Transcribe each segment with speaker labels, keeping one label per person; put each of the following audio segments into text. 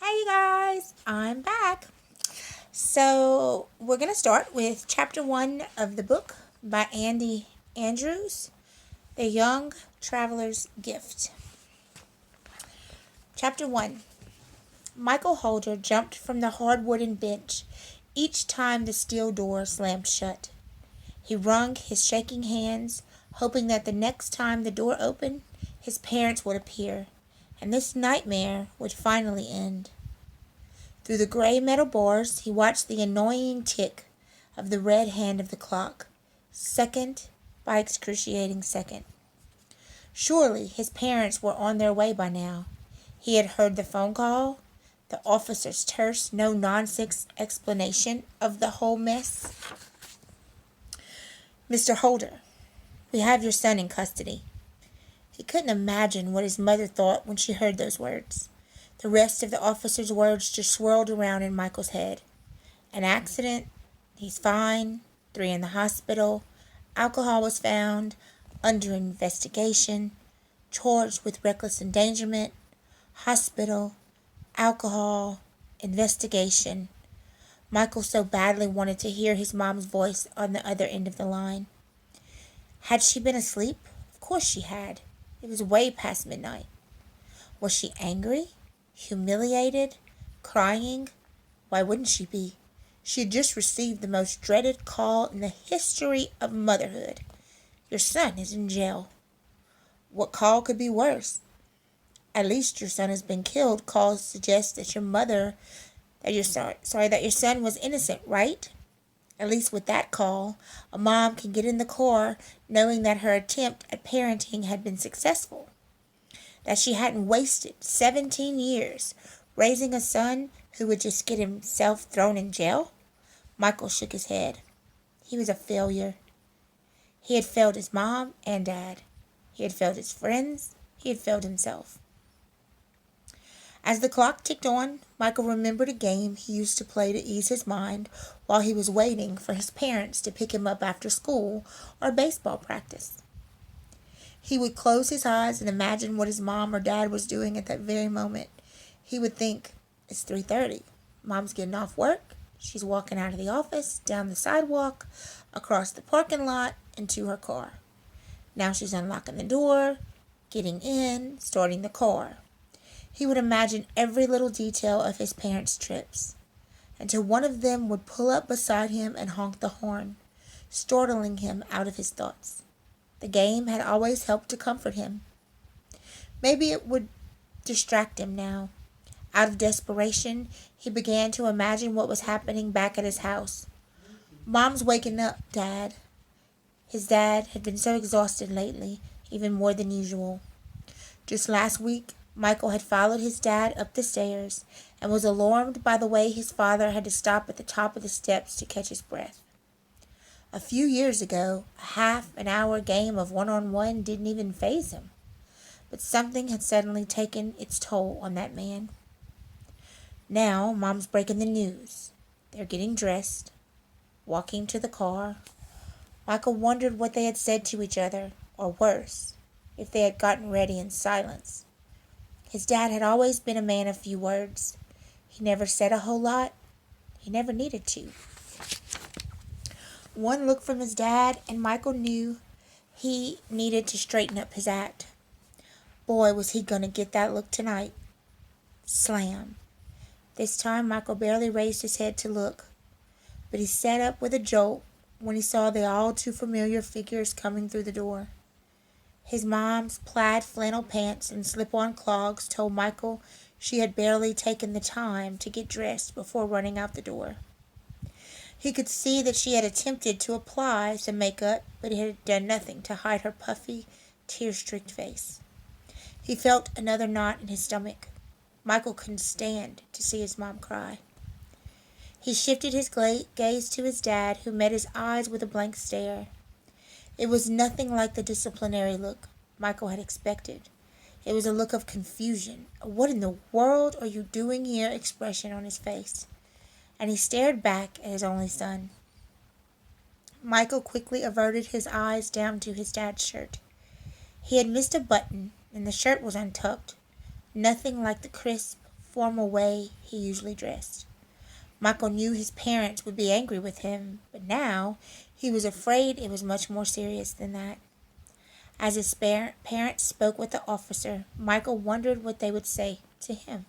Speaker 1: Hey you guys, I'm back. So we're going to start with chapter 1 of the book by Andy Andrews, The Young Traveler's Gift. Chapter 1. Michael Holder jumped from the hard wooden bench each time the steel door slammed shut. He wrung his shaking hands, hoping that the next time the door opened, his parents would appear, and this nightmare would finally end. Through the gray metal bars, he watched the annoying tick of the red hand of the clock, second by excruciating second. Surely his parents were on their way by now. He had heard the phone call, the officer's terse, no-nonsense explanation of the whole mess. "Mr. Holder, we have your son in custody." He couldn't imagine what his mother thought when she heard those words. The rest of the officer's words just swirled around in Michael's head. An accident, he's fine, 3 in the hospital, alcohol was found, under investigation, charged with reckless endangerment, hospital, alcohol, investigation. Michael so badly wanted to hear his mom's voice on the other end of the line. Had she been asleep? Of course she had. It was way past midnight. Was she angry? Humiliated? Crying? Why wouldn't she be? She had just received the most dreaded call in the history of motherhood. Your son is in jail. What call could be worse? At least your son has been killed. Calls suggest that that your son was innocent, right? At least with that call, a mom can get in the car knowing that her attempt at parenting had been successful. That she hadn't wasted 17 years raising a son who would just get himself thrown in jail? Michael shook his head. He was a failure. He had failed his mom and dad. He had failed his friends. He had failed himself. As the clock ticked on, Michael remembered a game he used to play to ease his mind while he was waiting for his parents to pick him up after school or baseball practice. He would close his eyes and imagine what his mom or dad was doing at that very moment. He would think, it's 3:30. Mom's getting off work. She's walking out of the office, down the sidewalk, across the parking lot, into her car. Now she's unlocking the door, getting in, starting the car. He would imagine every little detail of his parents' trips, until one of them would pull up beside him and honk the horn, startling him out of his thoughts. The game had always helped to comfort him. Maybe it would distract him now. Out of desperation, he began to imagine what was happening back at his house. Mom's waking up, Dad. His dad had been so exhausted lately, even more than usual. Just last week, Michael had followed his dad up the stairs and was alarmed by the way his father had to stop at the top of the steps to catch his breath. A few years ago, a half-an-hour game of one-on-one didn't even faze him. But something had suddenly taken its toll on that man. Now, Mom's breaking the news. They're getting dressed, walking to the car. Michael wondered what they had said to each other, or worse, if they had gotten ready in silence. His dad had always been a man of few words. He never said a whole lot. He never needed to. One look from his dad, and Michael knew he needed to straighten up his act. Boy, was he going to get that look tonight. Slam. This time, Michael barely raised his head to look, but he sat up with a jolt when he saw the all-too-familiar figures coming through the door. His mom's plaid flannel pants and slip-on clogs told Michael she had barely taken the time to get dressed before running out the door. He could see that she had attempted to apply some makeup, but it had done nothing to hide her puffy, tear-streaked face. He felt another knot in his stomach. Michael couldn't stand to see his mom cry. He shifted his gaze to his dad, who met his eyes with a blank stare. It was nothing like the disciplinary look Michael had expected. It was a look of confusion, a "what in the world are you doing here" expression on his face, and he stared back at his only son. Michael quickly averted his eyes down to his dad's shirt. He had missed a button, and the shirt was untucked. Nothing like the crisp, formal way he usually dressed. Michael knew his parents would be angry with him, but now he was afraid it was much more serious than that. As his parents spoke with the officer, Michael wondered what they would say to him.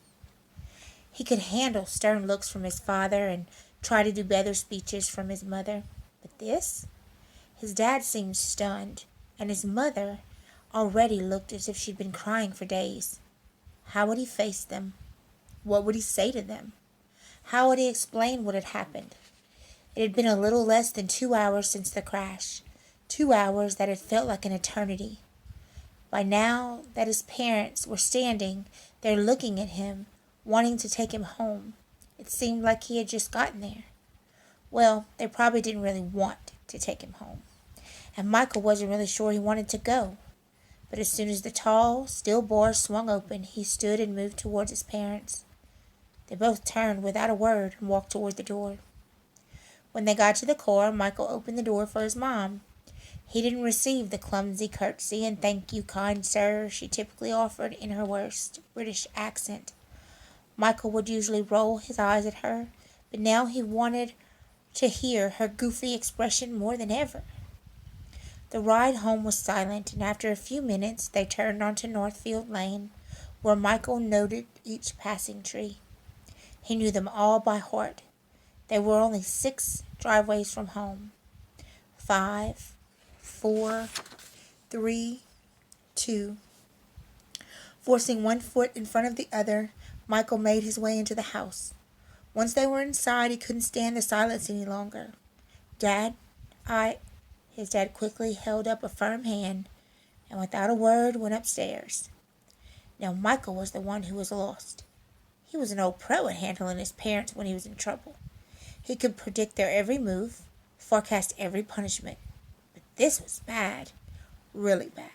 Speaker 1: He could handle stern looks from his father and try to do better speeches from his mother. But this? His dad seemed stunned, and his mother already looked as if she'd been crying for days. How would he face them? What would he say to them? How would he explain what had happened? It had been a little less than 2 hours since the crash. 2 hours that had felt like an eternity. By now that his parents were standing there looking at him, wanting to take him home, it seemed like he had just gotten there. Well, they probably didn't really want to take him home, and Michael wasn't really sure he wanted to go. But as soon as the tall, steel door swung open, he stood and moved towards his parents. They both turned without a word and walked toward the door. When they got to the car, Michael opened the door for his mom. He didn't receive the clumsy curtsy and "thank you, kind sir" she typically offered in her worst British accent. Michael would usually roll his eyes at her, but now he wanted to hear her goofy expression more than ever. The ride home was silent, and after a few minutes they turned onto Northfield Lane, where Michael noted each passing tree. He knew them all by heart. They were only 6 driveways from home. 5, 4, 3, 2. Forcing one foot in front of the other, Michael made his way into the house. Once they were inside, he couldn't stand the silence any longer. "Dad, His dad quickly held up a firm hand, and without a word went upstairs. Now Michael was the one who was lost. He was an old pro at handling his parents when he was in trouble. He could predict their every move, forecast every punishment. But this was bad, really bad.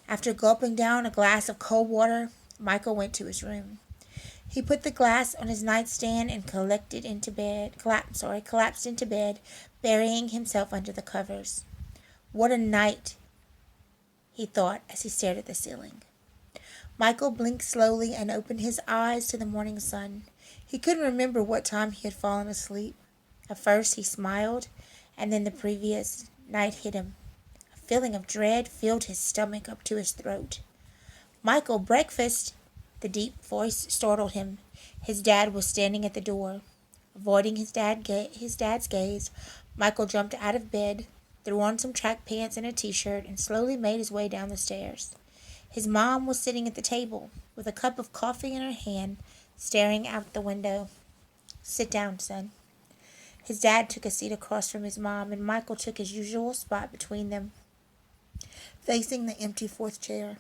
Speaker 1: After gulping down a glass of cold water, Michael went to his room. He put the glass on his nightstand and collapsed into bed, burying himself under the covers. What a night, he thought as he stared at the ceiling. Michael blinked slowly and opened his eyes to the morning sun. He couldn't remember what time he had fallen asleep. At first he smiled, and then the previous night hit him. A feeling of dread filled his stomach up to his throat. "Michael, breakfast!" The deep voice startled him. His dad was standing at the door. Avoiding his dad's gaze, Michael jumped out of bed, threw on some track pants and a t-shirt, and slowly made his way down the stairs. His mom was sitting at the table, with a cup of coffee in her hand, staring out the window. "Sit down, son." His dad took a seat across from his mom, and Michael took his usual spot between them, facing the empty 4th chair.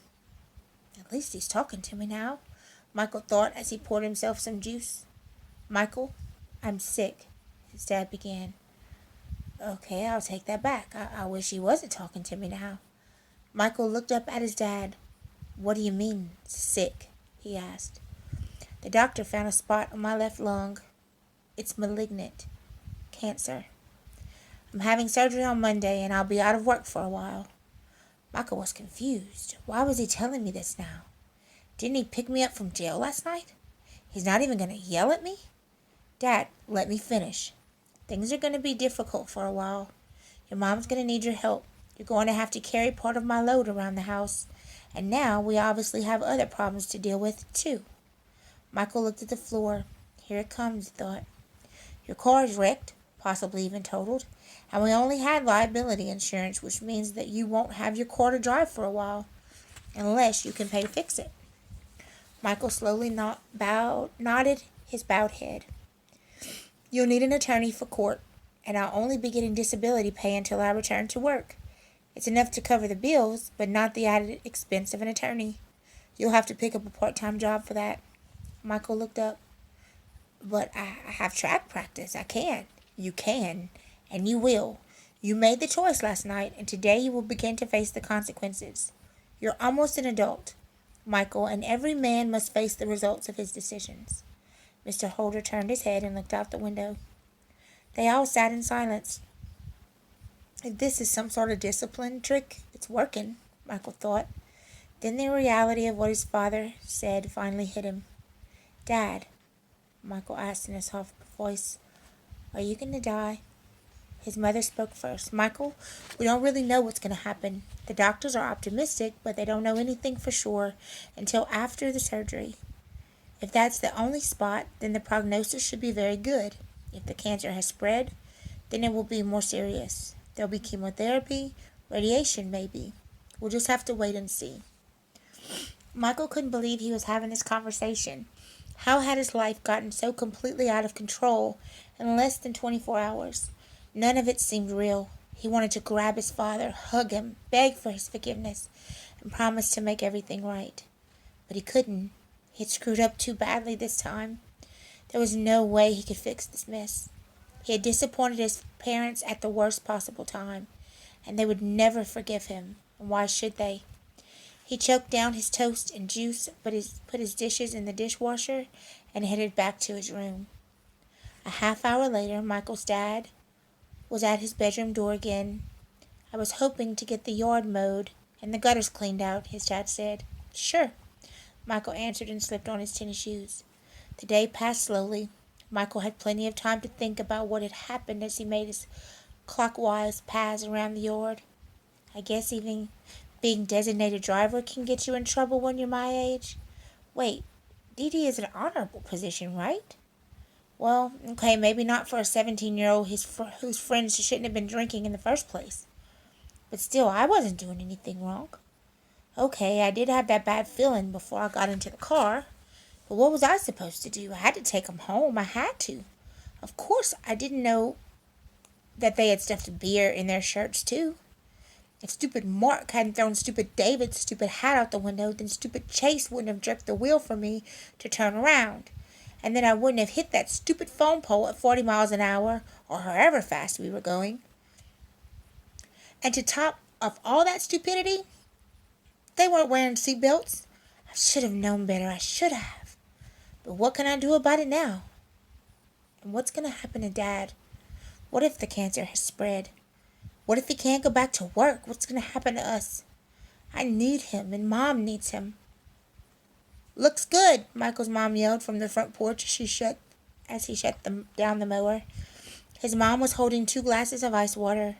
Speaker 1: "At least he's talking to me now," Michael thought as he poured himself some juice. "Michael, I'm sick," his dad began. "Okay, I'll take that back. I wish he wasn't talking to me now." Michael looked up at his dad. "What do you mean, sick?" he asked. "The doctor found a spot on my left lung. It's malignant. Cancer. I'm having surgery on Monday, and I'll be out of work for a while." Michael was confused. Why was he telling me this now? Didn't he pick me up from jail last night? He's not even going to yell at me? "Dad, let me finish. Things are going to be difficult for a while. Your mom's going to need your help. You're going to have to carry part of my load around the house. And now we obviously have other problems to deal with, too." Michael looked at the floor. Here it comes, he thought. "Your car is wrecked, possibly even totaled, and we only had liability insurance, which means that you won't have your car to drive for a while, unless you can pay to fix it." Michael slowly nodded his bowed head. "You'll need an attorney for court, and I'll only be getting disability pay until I return to work. It's enough to cover the bills, but not the added expense of an attorney. You'll have to pick up a part-time job for that." Michael looked up. "But I have track practice. I can't." "You can, and you will. You made the choice last night, and today you will begin to face the consequences. You're almost an adult, Michael, and every man must face the results of his decisions." Mr. Holder turned his head and looked out the window. They all sat in silence. If this is some sort of discipline trick, it's working, Michael thought. Then the reality of what his father said finally hit him. Dad, Michael asked in a soft voice, are you going to die? His mother spoke first. Michael, we don't really know what's going to happen. The doctors are optimistic, but they don't know anything for sure until after the surgery. If that's the only spot, then the prognosis should be very good. If the cancer has spread, then it will be more serious. There'll be chemotherapy, radiation maybe. We'll just have to wait and see. Michael couldn't believe he was having this conversation. How had his life gotten so completely out of control in less than 24 hours? None of it seemed real. He wanted to grab his father, hug him, beg for his forgiveness, and promise to make everything right. But he couldn't. He had screwed up too badly this time. There was no way he could fix this mess. He had disappointed his parents at the worst possible time, and they would never forgive him. And why should they? He choked down his toast and juice, put his dishes in the dishwasher, and headed back to his room. A half hour later, Michael's dad was at his bedroom door again. I was hoping to get the yard mowed and the gutters cleaned out, his dad said. Sure, Michael answered and slipped on his tennis shoes. The day passed slowly. Michael had plenty of time to think about what had happened as he made his clockwise paths around the yard. I guess even being designated driver can get you in trouble when you're my age. Wait, DD is an honorable position, right? Well, okay, maybe not for a 17-year-old whose friends shouldn't have been drinking in the first place. But still, I wasn't doing anything wrong. Okay, I did have that bad feeling before I got into the car. But what was I supposed to do? I had to take them home. I had to. Of course, I didn't know that they had stuffed beer in their shirts, too. If stupid Mark hadn't thrown stupid David's stupid hat out the window, then stupid Chase wouldn't have jerked the wheel for me to turn around. And then I wouldn't have hit that stupid phone pole at 40 miles an hour, or however fast we were going. And to top of all that stupidity, they weren't wearing seatbelts. I should have known better. I should have. But what can I do about it now? And what's going to happen to Dad? What if the cancer has spread? What if he can't go back to work? What's going to happen to us? I need him, and Mom needs him. Looks good, Michael's mom yelled from the front porch as he shut down the mower. His mom was holding 2 glasses of ice water,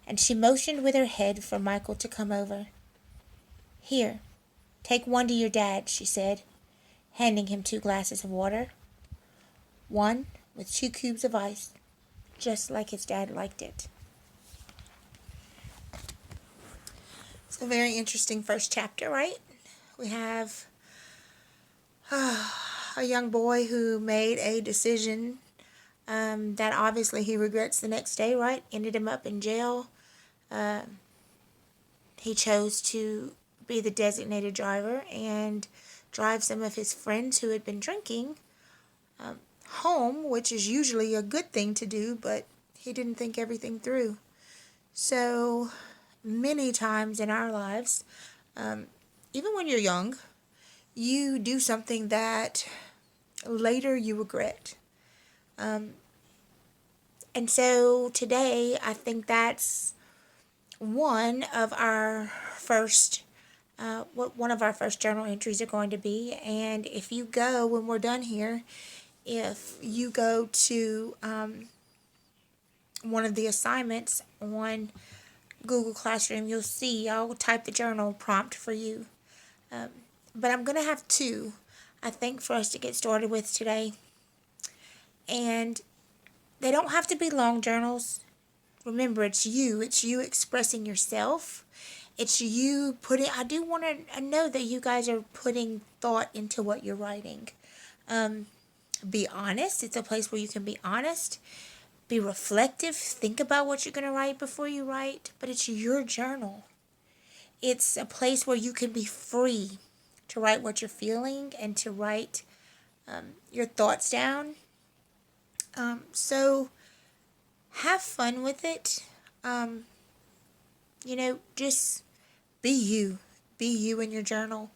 Speaker 1: and she motioned with her head for Michael to come over. Here, take one to your dad, she said, handing him 2 glasses of water. One with 2 cubes of ice, just like his dad liked it. It's a very interesting first chapter, right? We have a young boy who made a decision that obviously he regrets the next day, right? Ended him up in jail. He chose to be the designated driver and drive some of his friends who had been drinking home, which is usually a good thing to do, but he didn't think everything through. So many times in our lives, even when you're young, you do something that later you regret. And so today, I think that's one of our first journal entries are going to be. And if you go, when we're done here, if you go to one of the assignments on Google Classroom, you'll see I'll type the journal prompt for you. But I'm going to have 2, I think, for us to get started with today. And they don't have to be long journals. Remember, it's you expressing yourself. It's you I do want to know that you guys are putting thought into what you're writing. Be honest. It's a place where you can be honest. Be reflective. Think about what you're going to write before you write. But it's your journal. It's a place where you can be free to write what you're feeling and to write your thoughts down. So have fun with it. Just be you. Be you in your journal.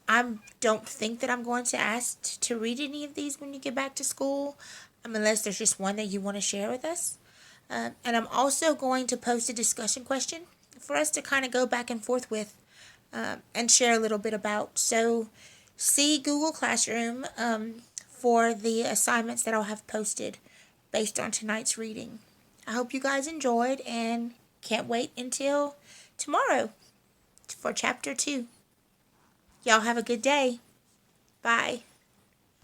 Speaker 1: I don't think that I'm going to ask to read any of these when you get back to school, unless there's just one that you want to share with us. And I'm also going to post a discussion question for us to kind of go back and forth with and share a little bit about. So see Google Classroom for the assignments that I'll have posted based on tonight's reading. I hope you guys enjoyed and can't wait until tomorrow for chapter 2. Y'all have a good day. Bye.